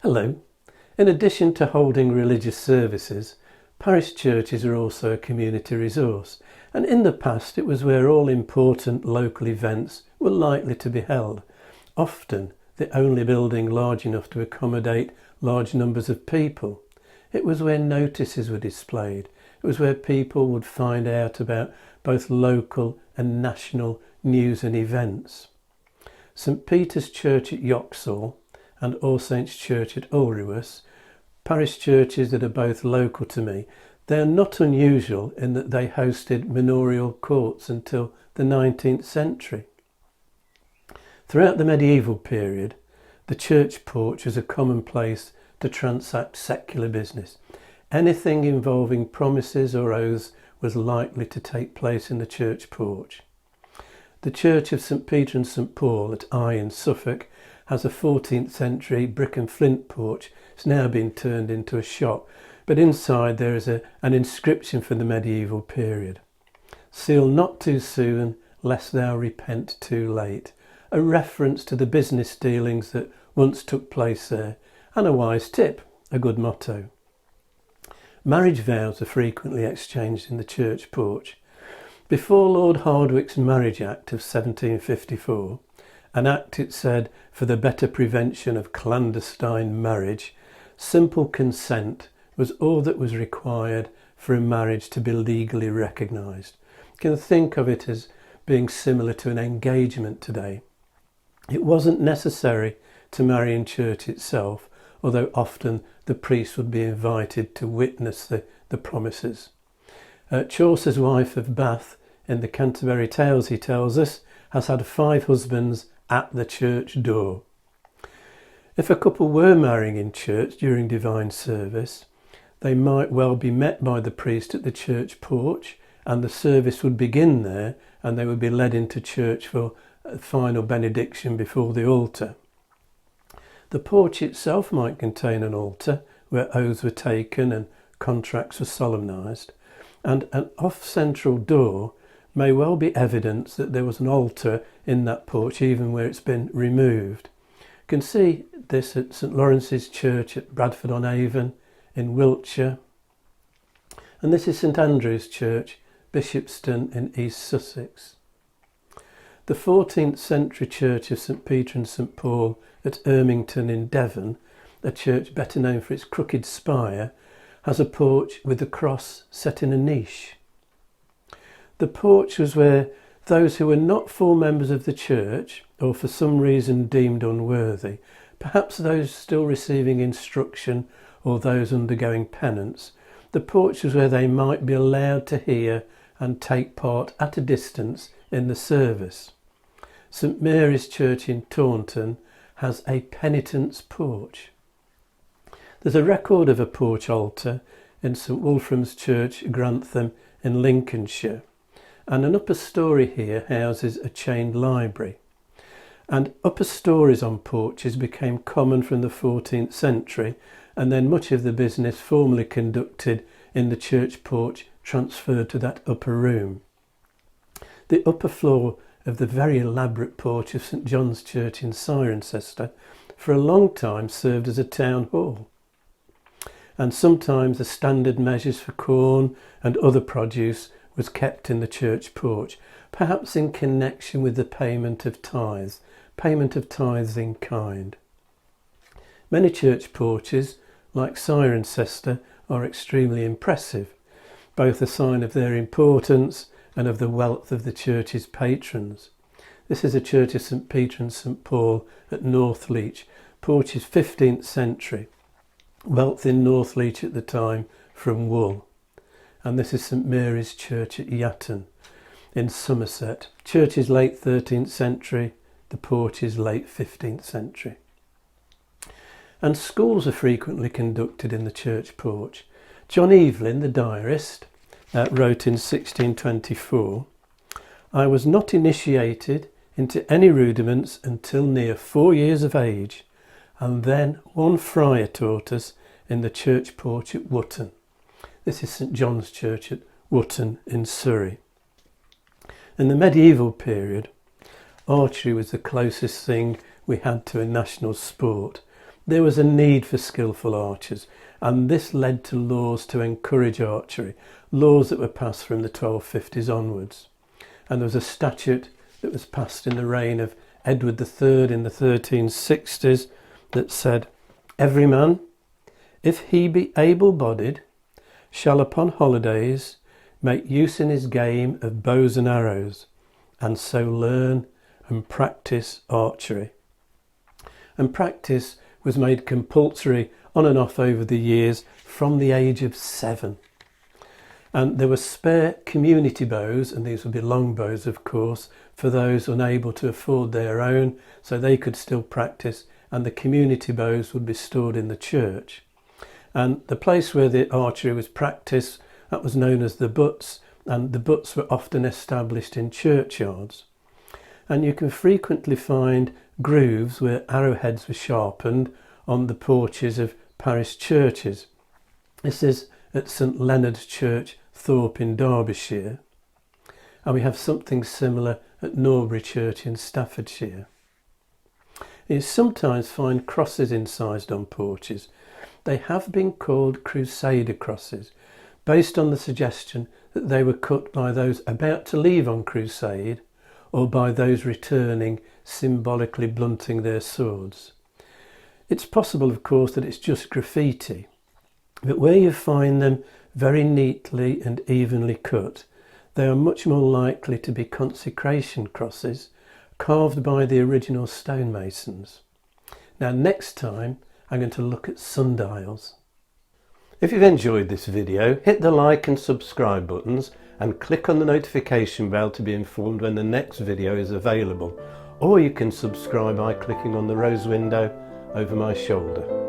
Hello. In addition to holding religious services, parish churches are also a community resource, and in the past it was where all important local events were likely to be held, often the only building large enough to accommodate large numbers of people. It was where notices were displayed. It was where people would find out about both local and national news and events. St Peter's Church at Yoxall and All Saints Church at Ulriwas, parish churches that are both local to me, they are not unusual in that they hosted manorial courts until the 19th century. Throughout the medieval period, the church porch was a common place to transact secular business. Anything involving promises or oaths was likely to take place in the church porch. The Church of St Peter and St Paul at Eye in Suffolk has a 14th century brick and flint porch. It's now been turned into a shop, but inside there is an inscription from the medieval period. "Seal not too soon, lest thou repent too late," a reference to the business dealings that once took place there, and a wise tip, a good motto. Marriage vows are frequently exchanged in the church porch. Before Lord Hardwicke's Marriage Act of 1754, an act, it said, for the better prevention of clandestine marriage, simple consent was all that was required for a marriage to be legally recognised. You can think of it as being similar to an engagement today. It wasn't necessary to marry in church itself, although often the priest would be invited to witness the promises. Chaucer's wife of Bath, in the Canterbury Tales, he tells us, has had 5 husbands at the church door. If a couple were marrying in church during divine service, they might well be met by the priest at the church porch, and the service would begin there, and they would be led into church for a final benediction before the altar. The porch itself might contain an altar where oaths were taken and contracts were solemnised, and an off-central door may well be evidence that there was an altar in that porch even where it's been removed. You can see this at St Lawrence's Church at Bradford-on-Avon in Wiltshire, and this is St Andrew's Church, Bishopston in East Sussex. The 14th century Church of St Peter and St Paul at Ermington in Devon, a church better known for its crooked spire, has a porch with a cross set in a niche. The porch was where those who were not full members of the church, or for some reason deemed unworthy, perhaps those still receiving instruction or those undergoing penance, the porch was where they might be allowed to hear and take part at a distance in the service. St Mary's Church in Taunton has a penitent's porch. There's a record of a porch altar in St Wolfram's Church, Grantham in Lincolnshire, and an upper storey here houses a chained library. And upper storeys on porches became common from the 14th century, and then much of the business formerly conducted in the church porch transferred to that upper room. The upper floor of the very elaborate porch of St John's Church in Cirencester for a long time served as a town hall, and sometimes the standard measures for corn and other produce was kept in the church porch, perhaps in connection with the payment of tithes in kind. Many church porches, like Cirencester, are extremely impressive, both a sign of their importance and of the wealth of the church's patrons. This is a church of St Peter and St Paul at North Leech. Porch is 15th century. Wealth in North Leech at the time from wool. And this is St Mary's Church at Wutton in Somerset. Church is late 13th century, the porch is late 15th century. And schools are frequently conducted in the church porch. John Evelyn, the diarist, wrote in 1624, "I was not initiated into any rudiments until near 4 years of age, and then one friar taught us in the church porch at Wutton." This is St John's Church at Wutton in Surrey. In the medieval period, archery was the closest thing we had to a national sport. There was a need for skillful archers, and this led to laws to encourage archery, laws that were passed from the 1250s onwards. And there was a statute that was passed in the reign of Edward III in the 1360s that said, "Every man, if he be able-bodied, shall upon holidays make use in his game of bows and arrows, and so learn and practice archery." And practice was made compulsory on and off over the years from the age of 7. And there were spare community bows, and these would be long bows, of course, for those unable to afford their own, so they could still practice, and the community bows would be stored in the church. And the place where the archery was practiced, that was known as the butts, and the butts were often established in churchyards. And you can frequently find grooves where arrowheads were sharpened on the porches of parish churches. This is at St Leonard's Church, Thorpe in Derbyshire, and we have something similar at Norbury Church in Staffordshire. You sometimes find crosses incised on porches. They have been called Crusader Crosses, based on the suggestion that they were cut by those about to leave on crusade or by those returning, symbolically blunting their swords. It's possible, of course, that it's just graffiti, but where you find them very neatly and evenly cut, they are much more likely to be consecration crosses carved by the original stonemasons. Now next time I'm going to look at sundials. If you've enjoyed this video, hit the like and subscribe buttons and click on the notification bell to be informed when the next video is available, or you can subscribe by clicking on the rose window over my shoulder.